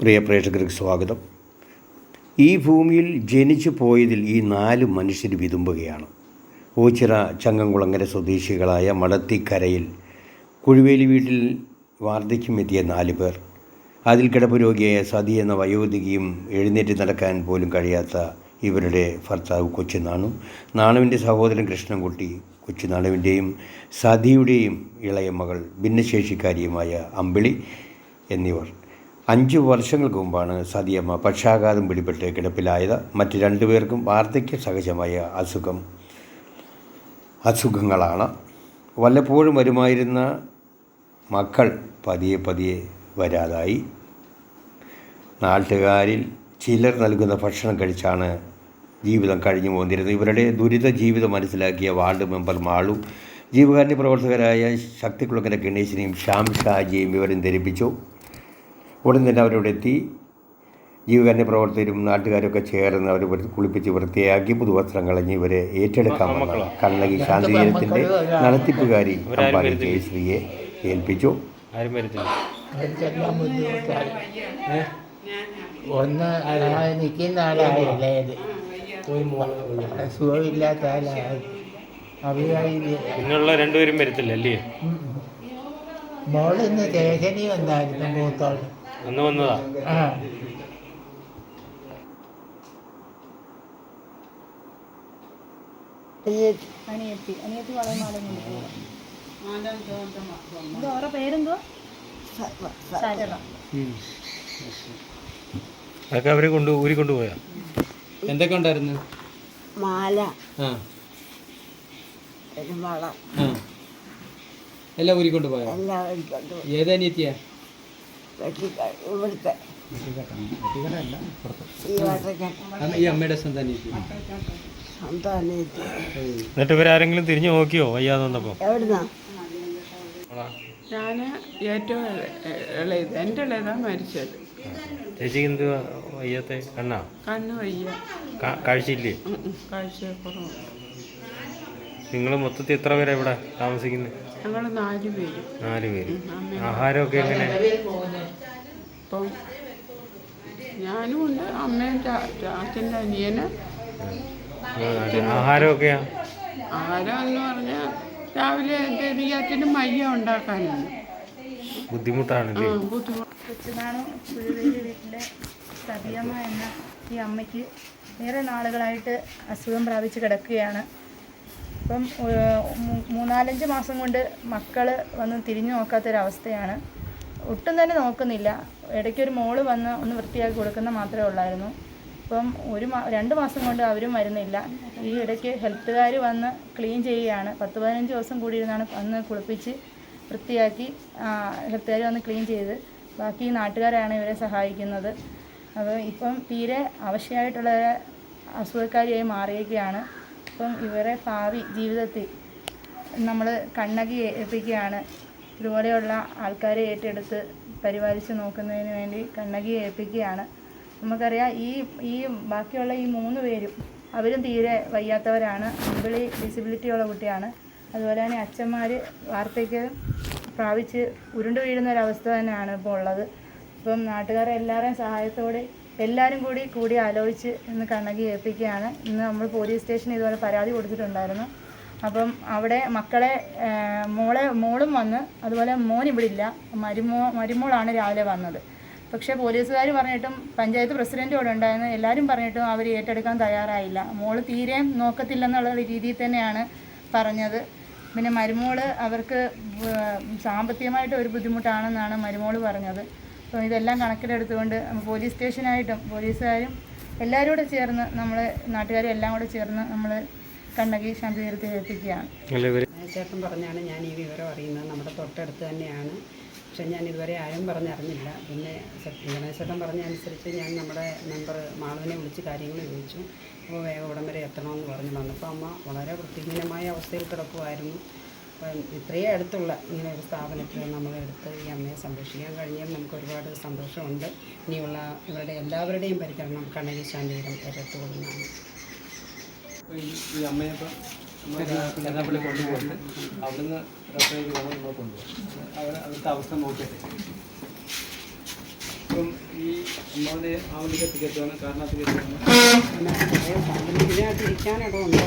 പ്രിയ പ്രേക്ഷകർക്ക് സ്വാഗതം. ഈ ഭൂമിയിൽ ജനിച്ചു പോയതിൽ ഈ 4 മനുഷ്യർ വിതുമ്പുകയാണ്. ഓച്ചിറ ചങ്ങംകുളങ്ങര സ്വദേശികളായ മടത്തിക്കരയിൽ കുഴുവേലി വീട്ടിൽ വാർദ്ധക്യമെത്തിയ 4 പേർ. അതിൽ കിടപ്പ് രോഗിയായ സതി എന്ന വയോധികയും എഴുന്നേറ്റ് നടക്കാൻ പോലും കഴിയാത്ത ഇവരുടെ ഭർത്താവ് കൊച്ചുനാണു, നാണുവിൻ്റെ സഹോദരൻ കൃഷ്ണൻകുട്ടി, കൊച്ചുനാണുവിൻ്റെയും സതിയുടെയും ഇളയ മകൾ ഭിന്നശേഷിക്കാരിയുമായ അമ്പിളി എന്നിവർ. 5 വർഷങ്ങൾക്ക് മുമ്പാണ് സതിയമ്മ പക്ഷാഘാതം പിടിപെട്ട് കിടപ്പിലായത്. മറ്റ് 2 പേർക്കും വാർദ്ധക്യ സഹജമായ അസുഖങ്ങളാണ്. വല്ലപ്പോഴും വരുമായിരുന്ന മക്കൾ പതിയെ വരാതായി. നാട്ടുകാരിൽ ചിലർ നൽകുന്ന ഭക്ഷണം കഴിച്ചാണ് ജീവിതം കഴിഞ്ഞു പോന്നിരുന്നത്. ഇവരുടെ ദുരിത ജീവിതം മനസ്സിലാക്കിയ വാർഡ് മെമ്പർ മാളു ജീവകാരുണ്യ പ്രവർത്തകരായ ശക്തികുളങ്ങര ഗണേശനെയും ശ്യാം ഷാജിയെയും വിവരം ധരിപ്പിച്ചു. ഉടൻ തന്നെ അവരോട് എത്തി. ജീവകാരുണ്യ പ്രവർത്തകരും നാട്ടുകാരൊക്കെ ചേർന്ന് അവർ കുളിപ്പിച്ച് വൃത്തിയാക്കി പുതുവസ്ത്രം കളഞ്ഞ് ഇവരെ ഏറ്റെടുക്കാമെന്ന് കണ്ണകി ശാന്തിജനത്തിൻ്റെ നടത്തിപ്പുകാരി അമ്പാടി ജയശ്രീയെ ഏൽപ്പിച്ചു. ഒന്ന് നിൽക്കുന്ന ആളായില്ലേ, സുഖമില്ലാത്ത ആളായി. നിങ്ങളുള്ള 2 പേരും വരത്തില്ലല്ലേ? മോളിന്ന് സ്റ്റേഷനിൽ വന്നായിരുന്നു മൂത്തോള്. അന്ന് വന്നതാ? ആ. അതൊക്കെ അവരെ ഊരിക്കൊണ്ടുപോയാ? എന്തൊക്കെ ഉണ്ടായിരുന്നു? മാല, എല്ലാം ഊരിക്കൊണ്ട് പോയാ? ഏതനിയത്തിയാ? ഇവിടുത്തെ ഈ അമ്മയുടെ സ്വന്തം അനിയത്തി. സ്വന്തം അനിയത്തി. എന്നിട്ട് ഇവരാരെങ്കിലും തിരിഞ്ഞു നോക്കിയോ വയ്യാതെ വന്നപ്പോ? എവിടുന്നാ? ഞാൻ ഏറ്റവും ഇളയത്, എൻ്റെ ഇളയതാണ് മരിച്ചത്. ചേച്ചിക്ക് എന്ത് വയ്യാത്തെ? കണ്ണ് വയ്യ. കാഴ്ചയില്ലേ? കാഴ്ച കുറവുണ്ട്. നിങ്ങൾ മൊത്തത്തിൽ എത്ര പേരാണ് ഇവിടെ താമസിക്കുന്നത്? ഞങ്ങൾ 4 പേര്. 4 പേര്. ആഹാരമൊക്കെ എങ്ങനെ? ഇപ്പം ഞാനും ഉണ്ട്, അമ്മയും അച്ഛൻ്റെ അനിയന്. ആഹാരമൊക്കെയാ? ആഹാരം എന്ന് പറഞ്ഞാൽ രാവിലെ അച്ഛനും മയ്യ ഉണ്ടാക്കാനുണ്ട്. ബുദ്ധിമുട്ടാണല്ലേ? കൊച്ചുനാണു കുഴുവേലി വീട്ടിലെ സതിയമ്മ എന്ന ഈ അമ്മയ്ക്ക് ഏറെ നാളുകളായിട്ട് അസുഖം പ്രാപിച്ച് കിടക്കുകയാണ്. ഇപ്പം 3-4 മാസം കൊണ്ട് മക്കൾ വന്ന് തിരിഞ്ഞു നോക്കാത്തൊരവസ്ഥയാണ്. ഒട്ടും തന്നെ നോക്കുന്നില്ല. ഇടയ്ക്കൊരു മോള് വന്ന് ഒന്ന് വൃത്തിയാക്കി കൊടുക്കുന്ന മാത്രമേ ഉള്ളായിരുന്നു. ഇപ്പം 2 മാസം കൊണ്ട് അവരും വരുന്നില്ല. ഈ ഇടയ്ക്ക് ഹെൽത്തുകാർ വന്ന് ക്ലീൻ ചെയ്യുകയാണ്. 10-15 ദിവസം കൂടി ഇരുന്നാണ് വന്ന് കുളിപ്പിച്ച് വൃത്തിയാക്കി ഹെൽത്തുകാർ വന്ന് ക്ലീൻ ചെയ്ത്. ബാക്കി നാട്ടുകാരാണ് ഇവരെ സഹായിക്കുന്നത്. അപ്പോൾ ഇപ്പം തീരെ അവശയായിട്ടുള്ള അസുഖക്കാരിയായി മാറിയിരിക്കുകയാണ്. ഇപ്പം ഇവരെ ഭാവി ജീവിതത്തിൽ നമ്മൾ കണ്ണകി ഏൽപ്പിക്കുകയാണ്. ഇതുപോലെയുള്ള ആൾക്കാരെ ഏറ്റെടുത്ത് പരിപാലിച്ച് നോക്കുന്നതിന് വേണ്ടി കണ്ണകിയെ ഏൽപ്പിക്കുകയാണ്. നമുക്കറിയാം ഈ ബാക്കിയുള്ള ഈ 3 പേരും അവരും തീരെ വയ്യാത്തവരാണ്. അമ്പിളി ഡിസബിലിറ്റിയുള്ള കുട്ടിയാണ്. അതുപോലെ തന്നെ അച്ഛന്മാർ വാർദ്ധക്യം പ്രാപിച്ച് ഉരുണ്ടു വീഴുന്ന ഒരവസ്ഥ തന്നെയാണ് ഇപ്പോൾ ഉള്ളത്. ഇപ്പം നാട്ടുകാരെ എല്ലാവരുടെയും സഹായത്തോടെ എല്ലാവരും കൂടി ആലോചിച്ച് ഇന്ന് കണ്ണകി ഏൽപ്പിക്കുകയാണ്. ഇന്ന് നമ്മൾ പോലീസ് സ്റ്റേഷനിൽ ഇതുപോലെ പരാതി കൊടുത്തിട്ടുണ്ടായിരുന്നു. അപ്പം അവിടെ മക്കളെ മോളും വന്ന്, അതുപോലെ മോൻ ഇവിടെ ഇല്ല, മരുമോളാണ് രാവിലെ വന്നത്. പക്ഷേ പോലീസുകാർ പറഞ്ഞിട്ടും പഞ്ചായത്ത് പ്രസിഡൻറ്റ് ഇവിടെ ഉണ്ടായിരുന്നു. എല്ലാവരും പറഞ്ഞിട്ടും അവർ ഏറ്റെടുക്കാൻ തയ്യാറായില്ല. മോള് തീരെയും നോക്കത്തില്ലെന്നുള്ള രീതിയിൽ തന്നെയാണ് പറഞ്ഞത്. പിന്നെ മരുമോള് അവർക്ക് സാമ്പത്തികമായിട്ട് ഒരു ബുദ്ധിമുട്ടാണെന്നാണ് മരുമോള് പറഞ്ഞത്. അപ്പോൾ ഇതെല്ലാം കണക്കിലെടുത്തുകൊണ്ട് പോലീസ് സ്റ്റേഷനായിട്ടും പോലീസുകാരും എല്ലാവരും കൂടെ ചേർന്ന് നമ്മൾ നാട്ടുകാരും എല്ലാം കൂടെ ചേർന്ന് നമ്മൾ കണ്ണകി ശാന്തിതീരത്തിൽ ഏൽപ്പിക്കുകയാണ്. ചേട്ടൻ പറഞ്ഞാണ് ഞാൻ ഈ വിവരം അറിയുന്നത്. നമ്മുടെ തൊട്ടടുത്ത് തന്നെയാണ്. പക്ഷേ ഞാൻ ഇതുവരെ ആരും പറഞ്ഞറിഞ്ഞില്ല. പിന്നെ ഗണേശേട്ടൻ പറഞ്ഞ അനുസരിച്ച് ഞാൻ നമ്മുടെ മെമ്പർ മാളുവിനെ വിളിച്ച് കാര്യങ്ങൾ ചോദിച്ചു. അപ്പോൾ വേഗം ഇവിടം വരെ എത്തണമെന്ന് പറഞ്ഞു. വന്നപ്പോൾ അമ്മ വളരെ വൃത്തിഹീനമായ അവസ്ഥയിൽ കിടക്കുമായിരുന്നു. അപ്പം ഇത്രയും അടുത്തുള്ള ഇങ്ങനെ ഒരു സ്ഥാപനത്തിൽ നമ്മളെടുത്ത് ഈ അമ്മയെ സംരക്ഷിക്കാൻ കഴിഞ്ഞാൽ നമുക്ക് ഒരുപാട് സന്തോഷമുണ്ട്. ഇനിയുള്ള ഇവരുടെ എല്ലാവരുടെയും പരിചരണം കണ്ണകി ശാന്തിതീരം ഏറ്റെടുത്തു കൊടുക്കുന്നതാണ്. ഈ അമ്മയെ കരുനാഗപ്പള്ളി കൊണ്ടുപോയിട്ട് അവിടുന്ന് റെഫറേജ് നമ്മൾ കൊണ്ടുപോകും. അവിടുത്തെ അവസ്ഥ നോക്കിയിട്ട് ഇപ്പം ഈ പിന്നെ ഇതിനകത്ത് ഇരിക്കാനിടമുണ്ടോ